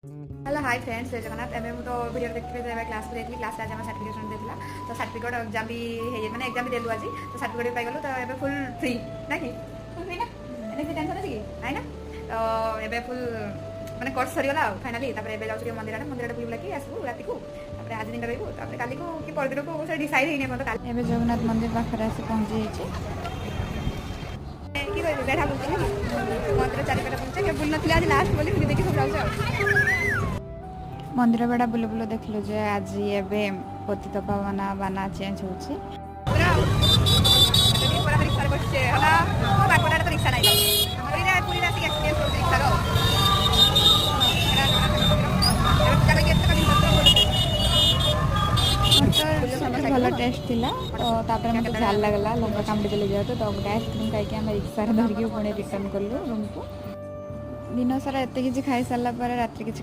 hello hi friends जय जगन्नाथ एवं तो वीडियो देखते थे क्लास को देखली क्लास आज सर्टिफिकेशन देला तो सर्टिफिकेट एग्जाम भी है माने एग्जाम भी देलु आज तो सर्टिफिकेट पाई गलु तो एबे फुल फ्री ना कि फुल फ्री ना एने से टेंशन अछि कि आइ ना तो एबे फुल माने कोर्स सरी गला फाइनली तापर एबे जाउ मंदिर बुली बुला कि आसबु राति को तापर आज दिन रहबु तापर काली को कि परदिन को से डिसाइड हेने मत काली एबे जगन्नाथ मंदिर पाखरे आसी पहुंची जाइए कि कहबे बेढा बोलते मंदिर चारि पेटा पहुंचे के बुल नथिले आज लास्ट बोली देखि सब जाउ मंदिर बेड़ा बुल बुल देखलु जे आज एबे पतित पावना बाना चेंज होची पूरा पूरा रिक्शा बसছে हला बाकोडा तो रिक्शा नाही पूरा पूरी रात एक्सपीरियंस होते रिक्शा रो एबे गेट तक सब भल टेस्ट थिला तो तापर मते झाल लागला लंबा काम देले जातो तो गोटे आइसक्रीम खाई के हम रिक्शा रे धर के पुणे रिटर्न करलु रूम को दिन सारा एते किछि खाई सारला पर रात्रि किछि